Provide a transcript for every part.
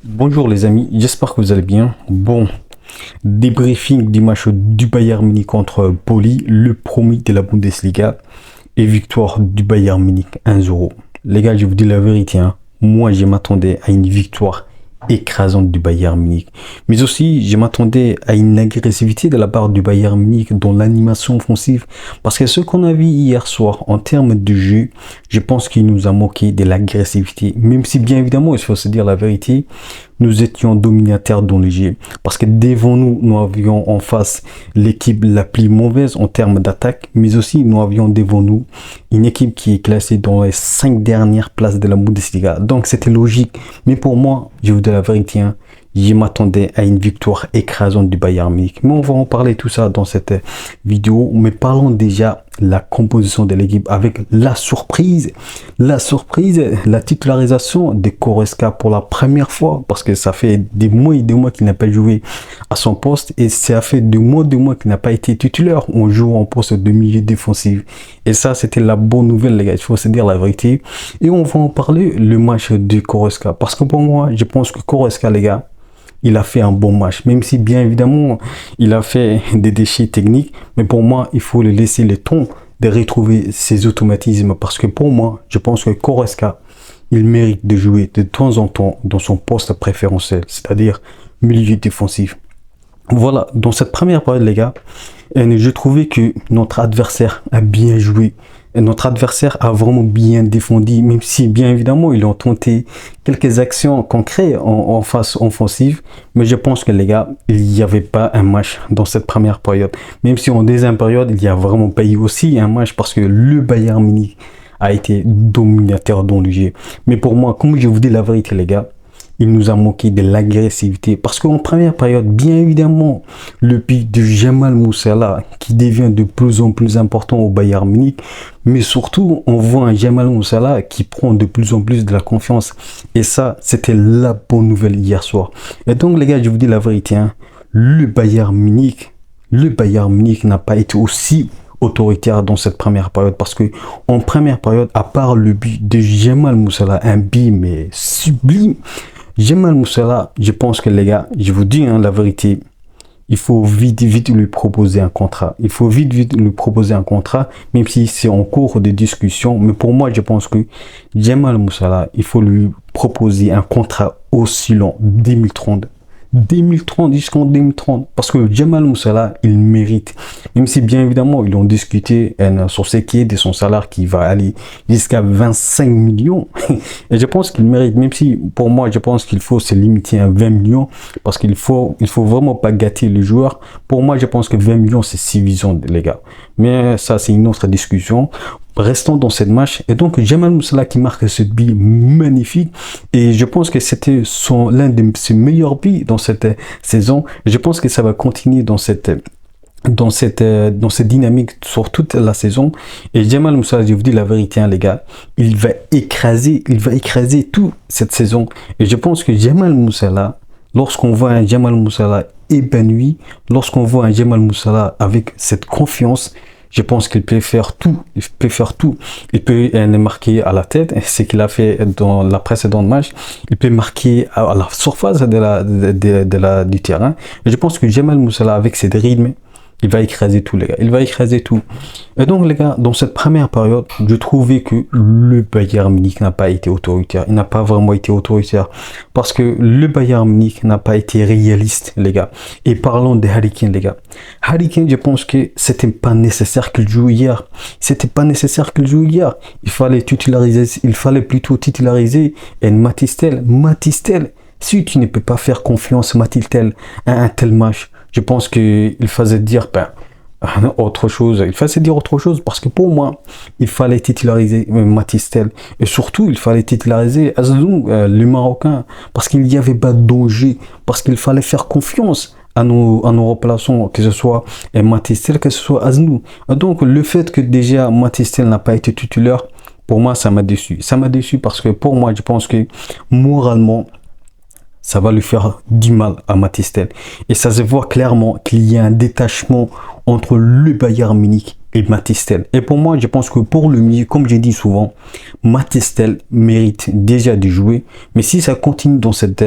Bonjour les amis, j'espère que vous allez bien. Bon, débriefing du match du Bayern Munich contre Poli, le premier de la Bundesliga et victoire du Bayern Munich 1-0. Les gars, je vous dis la vérité, hein. Moi je m'attendais à une victoire écrasante du Bayern Munich. Mais aussi, je m'attendais à une agressivité de la part du Bayern Munich dans l'animation offensive. Parce que ce qu'on a vu hier soir en termes de jeu, je pense qu'il nous a manqué de l'agressivité. Même si bien évidemment, il faut se dire la vérité, nous étions dominateurs dans le jeu. Parce que devant nous, nous avions en face l'équipe la plus mauvaise en termes d'attaque. Mais aussi, nous avions devant nous une équipe qui est classée dans les 5 dernières places de la Bundesliga. Donc c'était logique. Mais pour moi, je vous dis la vérité, hein, je m'attendais à une victoire écrasante du Bayern Munich. Mais on va en parler tout ça dans cette vidéo. Mais parlons déjà de la composition de l'équipe avec la surprise, la titularisation de Goretzka pour la première fois. Parce que ça fait des mois et des mois qu'il n'a pas joué à son poste. Et ça fait des mois qu'il n'a pas été titulaire. On joue en poste de milieu défensif. Et ça, c'était la bonne nouvelle, les gars. Il faut se dire la vérité. Et on va en parler, le match de Goretzka. Parce que pour moi, je pense que Goretzka, les gars, il a fait un bon match, même si bien évidemment il a fait des déchets techniques, mais pour moi il faut lui laisser le temps de retrouver ses automatismes, parce que pour moi je pense que Goretzka il mérite de jouer de temps en temps dans son poste préférentiel, c'est-à-dire milieu défensif. Voilà, dans cette première période les gars, je trouvais que notre adversaire a bien joué. Et notre adversaire a vraiment bien défendu, même si bien évidemment ils ont tenté quelques actions concrètes en phase offensive. Mais je pense que les gars, il n'y avait pas un match dans cette première période. Même si en deuxième période, il y a vraiment pas eu aussi un match parce que le Bayern Munich a été dominateur dans le jeu. Mais pour moi, comme je vous dis la vérité les gars, il nous a manqué de l'agressivité. Parce qu'en première période, bien évidemment, le pic de Jamal Musiala qui devient de plus en plus important au Bayern Munich. Mais surtout, on voit un Jamal Musiala qui prend de plus en plus de la confiance. Et ça, c'était la bonne nouvelle hier soir. Et donc, les gars, je vous dis la vérité, hein, le Bayern Munich n'a pas été aussi autoritaire dans cette première période, parce que en première période, à part le but de Jamal Musiala, un but mais sublime, Jamal Musiala, je pense que les gars, je vous dis hein, la vérité, il faut vite lui proposer un contrat. Il faut vite lui proposer un contrat, même si c'est en cours de discussion. Mais pour moi, je pense que Jamal Musiala, il faut lui proposer un contrat aussi long, 2030 jusqu'en 2030, parce que Jamal Musiala il mérite, même si bien évidemment ils ont discuté sur ce qui est de son salaire qui va aller jusqu'à 25 millions et je pense qu'il mérite, même si pour moi je pense qu'il faut se limiter à 20 millions parce qu'il faut vraiment pas gâter le joueur. Pour moi je pense que 20 millions c'est suffisant les gars, mais ça c'est une autre discussion. Restons dans cette match. Et donc, Jamal Musiala qui marque ce but magnifique. Et je pense que c'était l'un de ses meilleurs buts dans cette saison. Je pense que ça va continuer dans cette dynamique sur toute la saison. Et Jamal Musiala, je vous dis la vérité, hein, les gars, il va écraser toute cette saison. Et je pense que Jamal Musiala, lorsqu'on voit un Jamal Musiala épanoui, lorsqu'on voit un Jamal Musiala avec cette confiance, je pense qu'il peut faire tout. Il peut marquer à la tête, ce qu'il a fait dans la précédente match. Il peut marquer à la surface du terrain. Et je pense que Jamal Musiala, avec ses rythmes, il va écraser tout, les gars. Il va écraser tout. Et donc, les gars, dans cette première période, je trouvais que le Bayern Munich n'a pas été autoritaire. Il n'a pas vraiment été autoritaire. Parce que le Bayern Munich n'a pas été réaliste, les gars. Et parlons de Harry Kane, les gars. Harry Kane, je pense que c'était pas nécessaire qu'il joue hier. Il fallait plutôt titulariser Mathys-Tel. Si tu ne peux pas faire confiance, Mathys-Tel, à un tel match, je pense qu'il fallait dire autre chose. Il fallait dire autre chose parce que pour moi, il fallait titulariser Mathys-Tel. Et surtout, il fallait titulariser Azlou, le Marocain, parce qu'il n'y avait pas de danger, parce qu'il fallait faire confiance à nos remplaçants, que ce soit Mathys-Tel, que ce soit Azlou. Donc, le fait que déjà Mathys-Tel n'a pas été titulaire, pour moi, ça m'a déçu. Ça m'a déçu parce que pour moi, je pense que moralement, ça va lui faire du mal à Mathys-Tel. Et ça se voit clairement qu'il y a un détachement entre le Bayern Munich et Matistel. Et pour moi, je pense que pour le milieu, comme j'ai dit souvent, Matistel mérite déjà de jouer. Mais si ça continue dans cette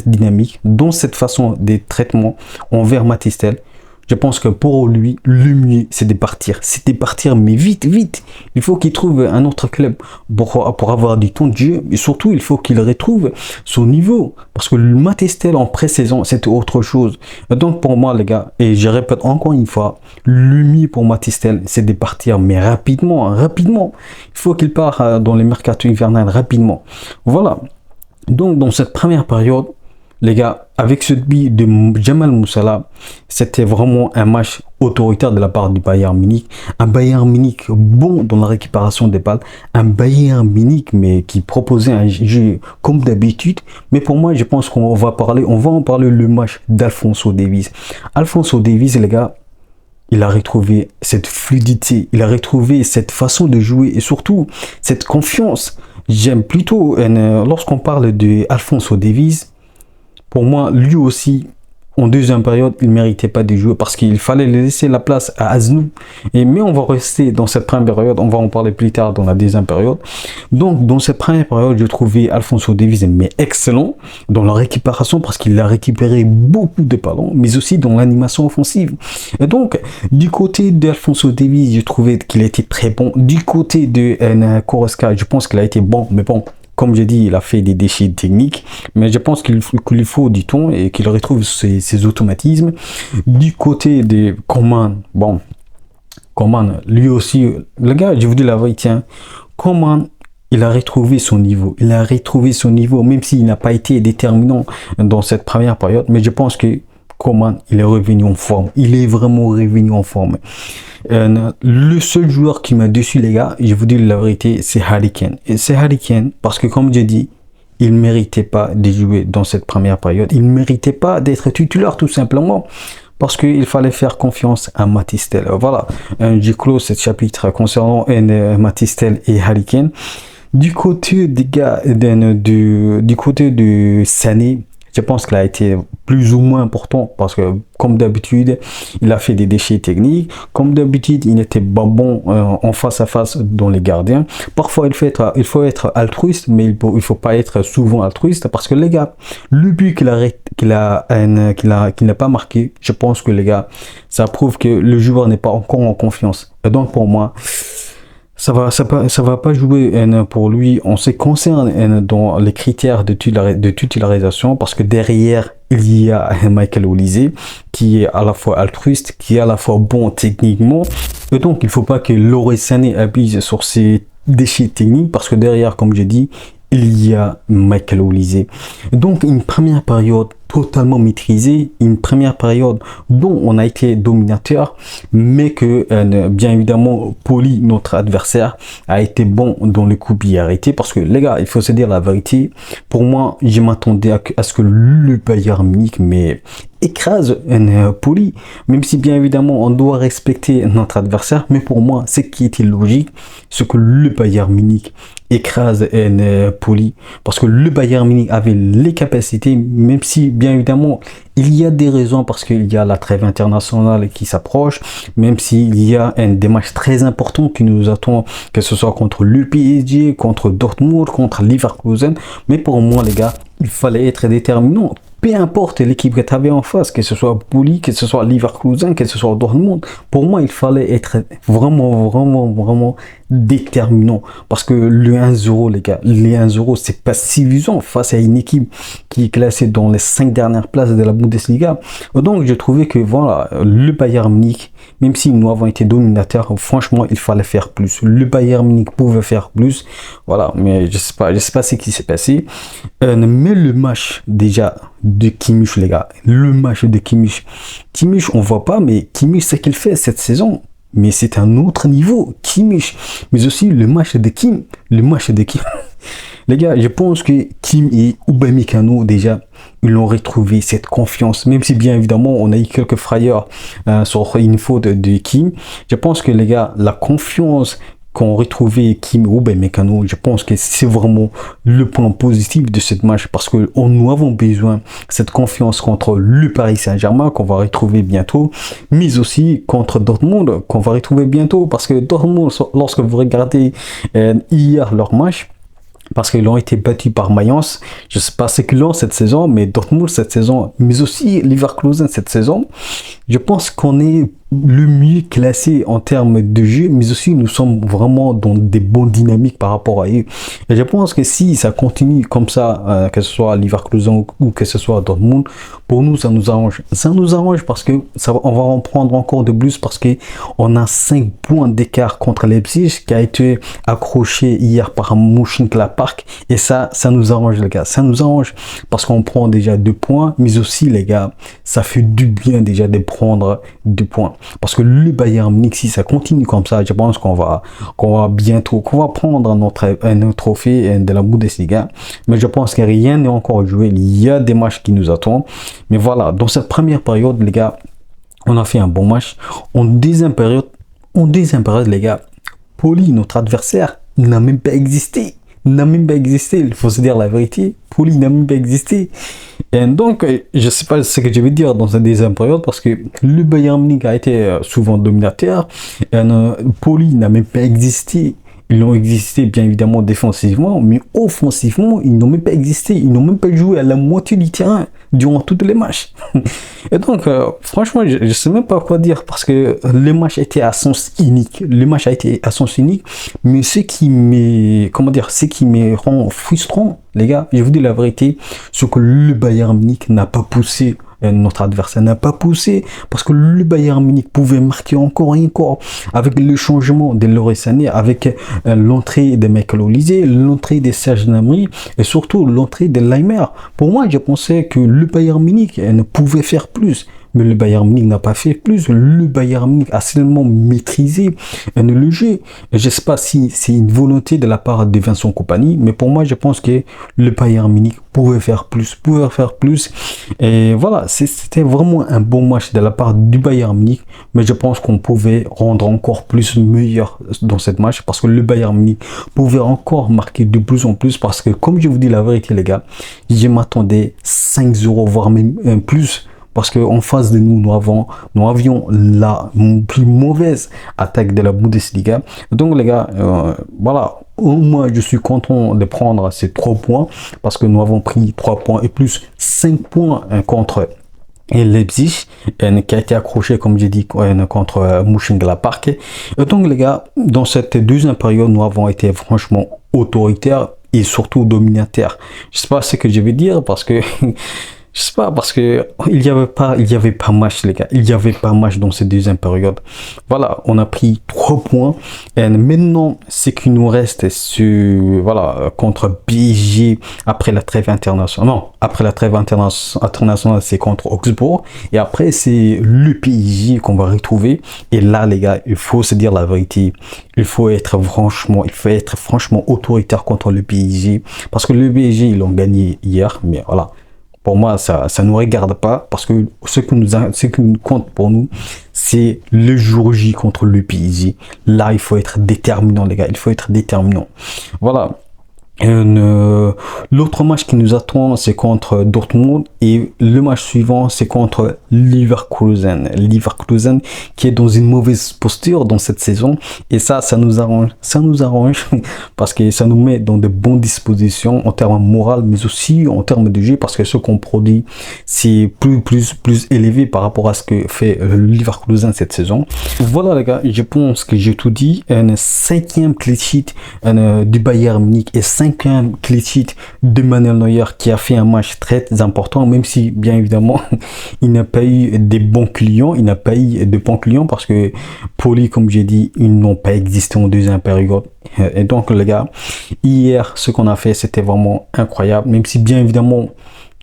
dynamique, dans cette façon des traitements envers Matistel, je pense que pour lui, le mieux, c'est de partir. C'est de partir, mais vite, vite. Il faut qu'il trouve un autre club pour avoir du temps de jeu. Et surtout, il faut qu'il retrouve son niveau. Parce que le Matistel en pré-saison, c'était autre chose. Donc pour moi, les gars, et je répète encore une fois, le mieux pour Matistel, c'est de partir, mais rapidement, rapidement. Il faut qu'il parte dans les mercato hivernales rapidement. Voilà. Donc dans cette première période, les gars, avec ce but de Jamal Musiala, c'était vraiment un match autoritaire de la part du Bayern Munich. Un Bayern Munich bon dans la récupération des balles. Un Bayern Munich mais qui proposait un jeu comme d'habitude. Mais pour moi, je pense qu'on va en parler le match d'Alphonso Davies. Alphonso Davies, les gars, il a retrouvé cette fluidité, il a retrouvé cette façon de jouer et surtout cette confiance. J'aime plutôt, lorsqu'on parle de Alphonso Davies, pour moi, lui aussi, en deuxième période, il ne méritait pas de jouer parce qu'il fallait laisser la place à Aznou. Mais on va rester dans cette première période, on va en parler plus tard dans la deuxième période. Donc, dans cette première période, je trouvais Alphonso Davies mais excellent dans la récupération parce qu'il a récupéré beaucoup de ballons, mais aussi dans l'animation offensive. Et donc, du côté d'Alphonso Davies, je trouvais qu'il était très bon. Du côté de Goretzka, je pense qu'il a été bon, mais bon. Comme j'ai dit, il a fait des déchets techniques, mais je pense qu'il lui faut du temps et qu'il retrouve ses automatismes. Du côté de Coman, bon, Coman, lui aussi, le gars, je vous dis la vérité, Coman, il a retrouvé son niveau. Il a retrouvé son niveau, même s'il n'a pas été déterminant dans cette première période, mais je pense que Coman, il est revenu en forme. Il est vraiment revenu en forme. Le seul joueur qui m'a déçu, les gars, je vous dis la vérité, c'est Harry Kane. Et c'est Harry Kane parce que, comme j'ai dit, il ne méritait pas de jouer dans cette première période. Il ne méritait pas d'être titulaire, tout simplement. Parce qu'il fallait faire confiance à Matistel. Voilà, j'ai clos ce chapitre concernant Matistel et Harry Kane. Du côté des gars, du côté de Sané, je pense qu'il a été plus ou moins important parce que, comme d'habitude, il a fait des déchets techniques. Comme d'habitude, il n'était pas bon en face à face dans les gardiens. Parfois, il faut être altruiste, mais il ne faut pas être souvent altruiste parce que, les gars, le but qu'il n'a pas marqué, je pense que, les gars, ça prouve que le joueur n'est pas encore en confiance. Et donc, pour moi, ça va pas jouer pour lui en ce qui concerne dans les critères de titularisation parce que derrière il y a Michael Olise qui est à la fois altruiste, qui est à la fois bon techniquement, et donc il faut pas que Leroy Sané abuse sur ses déchets techniques parce que derrière, comme j'ai dit, il y a Michael Olise. Donc une première période totalement maîtrisée, une première période dont on a été dominateur, mais que bien évidemment Poli, notre adversaire, a été bon dans le coup arrêté parce que, les gars, il faut se dire la vérité, pour moi, je m'attendais à ce que le Bayern Munich écrase Poli, même si bien évidemment on doit respecter notre adversaire, mais pour moi, ce qui était logique, c'est que le Bayern Munich écrase Poli parce que le Bayern Munich avait les capacités, même si bien évidemment il y a des raisons parce qu'il y a la trêve internationale qui s'approche, même s'il y a des matchs très importants qui nous attendent, que ce soit contre le PSG, contre Dortmund, contre Leverkusen, mais pour moi, les gars, il fallait être déterminant. Peu importe l'équipe que tu avais en face, que ce soit Poli, que ce soit Leverkusen, que ce soit Dortmund, pour moi, il fallait être vraiment déterminant. Parce que le 1-0, les gars, les 1-0, c'est pas suffisant face à une équipe qui est classée dans les 5 dernières places de la Bundesliga. Donc, je trouvais que, voilà, le Bayern Munich, même si nous avons été dominateurs, franchement, il fallait faire plus. Le Bayern Munich pouvait faire plus. Voilà, mais je sais pas ce qui s'est passé. Mais le match, déjà, de Kimmich, les gars, le match de Kimmich, on voit pas, mais Kimmich, ce qu'il fait cette saison, mais c'est un autre niveau, Kimmich. Mais aussi le match de Kim, les gars, je pense que Kim et Upamecano, déjà, ils ont retrouvé cette confiance, même si bien évidemment on a eu quelques frayeurs sur une faute de Kim. Je pense que, les gars, la confiance qu'on retrouvait Kim Upamecano. Je pense que c'est vraiment le point positif de cette match parce que nous avons besoin de cette confiance contre le Paris Saint-Germain qu'on va retrouver bientôt, mais aussi contre Dortmund qu'on va retrouver bientôt parce que Dortmund, lorsque vous regardez hier leur match, parce qu'ils ont été battus par Mayence. Je ne sais pas ce qu'ils ont cette saison, mais Dortmund cette saison, mais aussi Leverkusen cette saison, je pense qu'on est le mieux classé en termes de jeu, mais aussi nous sommes vraiment dans des bonnes dynamiques par rapport à eux. Et je pense que si ça continue comme ça, que ce soit Leverkusen ou que ce soit Dortmund, pour nous ça nous arrange. Ça nous arrange parce que on va en prendre encore de plus parce que on a 5 points d'écart contre Leipzig qui a été accroché hier par Mönchengladbach et ça nous arrange les gars. Ça nous arrange parce qu'on prend déjà 2 points, mais aussi les gars, ça fait du bien déjà de prendre 2 points. Parce que le Bayern Munich, si ça continue comme ça, je pense qu'on va bientôt, qu'on va prendre notre trophée de la Bundesliga. Mais je pense que rien n'est encore joué. Il y a des matchs qui nous attendent. Mais voilà, dans cette première période, les gars, on a fait un bon match. En deuxième période, les gars, Poli, notre adversaire, n'a même pas existé. Il faut se dire la vérité. Poli n'a même pas existé. Et donc, je ne sais pas ce que je vais dire dans cette deuxième période parce que le Bayern Munich a été souvent dominateur. Poli n'a même pas existé. Ils ont existé bien évidemment défensivement, mais offensivement, ils n'ont même pas existé. Ils n'ont même pas joué à la moitié du terrain durant toutes les matchs. Et donc, franchement, je ne sais même pas quoi dire parce que le match était à sens unique. Mais ce qui me rend frustrant, les gars, je vous dis la vérité, c'est que le Bayern Munich n'a pas poussé. Notre adversaire n'a pas poussé parce que le Bayern Munich pouvait marquer encore et encore avec le changement de Leroy Sané, avec l'entrée de Michael Olise, l'entrée de Serge Gnabry et surtout l'entrée de Laimer. Pour moi, je pensais que le Bayern Munich ne pouvait faire plus. Mais le Bayern Munich n'a pas fait plus. Le Bayern Munich a seulement maîtrisé le jeu. Je ne sais pas si c'est une volonté de la part de Vincent Kompany, mais pour moi, je pense que le Bayern Munich pouvait faire plus. Et voilà, c'était vraiment un bon match de la part du Bayern Munich, mais je pense qu'on pouvait rendre encore plus meilleur dans cette match parce que le Bayern Munich pouvait encore marquer de plus en plus parce que, comme je vous dis la vérité, les gars, je m'attendais 5-0, voire même plus. Parce qu'en face de nous, nous avions la plus mauvaise attaque de la Bundesliga. Donc les gars, voilà, au moins je suis content de prendre ces 3 points. Parce que nous avons pris 3 points et plus 5 points contre Leipzig, qui a été accroché, comme j'ai dit, contre Mönchengladbach. Et donc les gars, dans cette deuxième période, nous avons été franchement autoritaires et surtout dominataires. Je sais pas ce que je vais dire parce que... Je sais pas, parce que il y avait pas match, les gars. Il y avait pas match dans cette deuxième période. Voilà, on a pris 3 points. Et maintenant, ce qui nous reste, c'est, voilà, contre PSG après la trêve internationale. Non, après la trêve internationale, c'est contre Augsbourg. Et après, c'est le PSG qu'on va retrouver. Et là, les gars, il faut se dire la vérité. Il faut être franchement autoritaire contre le PSG. Parce que le PSG, ils l'ont gagné hier. Mais voilà. Pour moi, ça ne nous regarde pas parce que ce qui nous compte pour nous, c'est le jour J contre le PSG. Là, il faut être déterminant, les gars. Il faut être déterminant. Voilà. L'autre match qui nous attend, c'est contre Dortmund et le match suivant, c'est contre Leverkusen qui est dans une mauvaise posture dans cette saison et ça nous arrange parce que ça nous met dans de bonnes dispositions en termes moraux mais aussi en termes de jeu parce que ce qu'on produit c'est plus élevé par rapport à ce que fait Leverkusen cette saison. Voilà les gars, je pense que j'ai tout dit. Un 5e clean sheet du Bayern Munich et 5e clean sheet de Manuel Neuer qui a fait un match très important, même si bien évidemment il n'a pas eu des bons clients, parce que Poli, comme j'ai dit, ils n'ont pas existé en deuxième période. Et donc les gars, hier ce qu'on a fait c'était vraiment incroyable, même si bien évidemment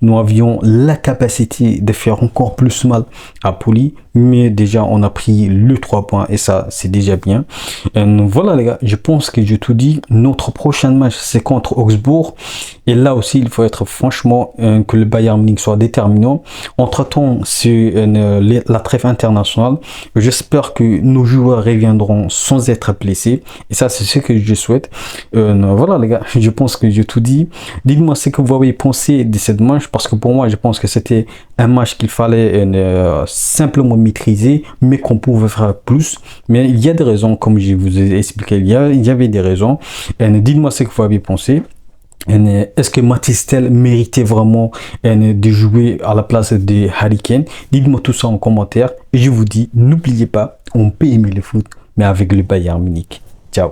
nous avions la capacité de faire encore plus mal à Poli, mais déjà on a pris le 3 points et ça c'est déjà bien. Voilà les gars, je pense que j'ai tout dit. Notre prochain match c'est contre Augsbourg et là aussi il faut être franchement que le Bayern Munich soit déterminant. Entre-temps c'est la trêve internationale. J'espère que nos joueurs reviendront sans être blessés et ça c'est ce que je souhaite. Voilà les gars, je pense que j'ai tout dit. Dites-moi ce que vous avez pensé de cette match, parce que pour moi je pense que c'était un match qu'il fallait simplement maîtriser, mais qu'on pouvait faire plus. Mais il y a des raisons, comme je vous ai expliqué, il y avait des raisons. Dites-moi ce que vous avez pensé. Est-ce que Mathys Tel méritait vraiment de jouer à la place de Harry Kane? Dites-moi tout ça en commentaire. Et je vous dis, n'oubliez pas, on peut aimer le foot, mais avec le Bayern Munich. Ciao.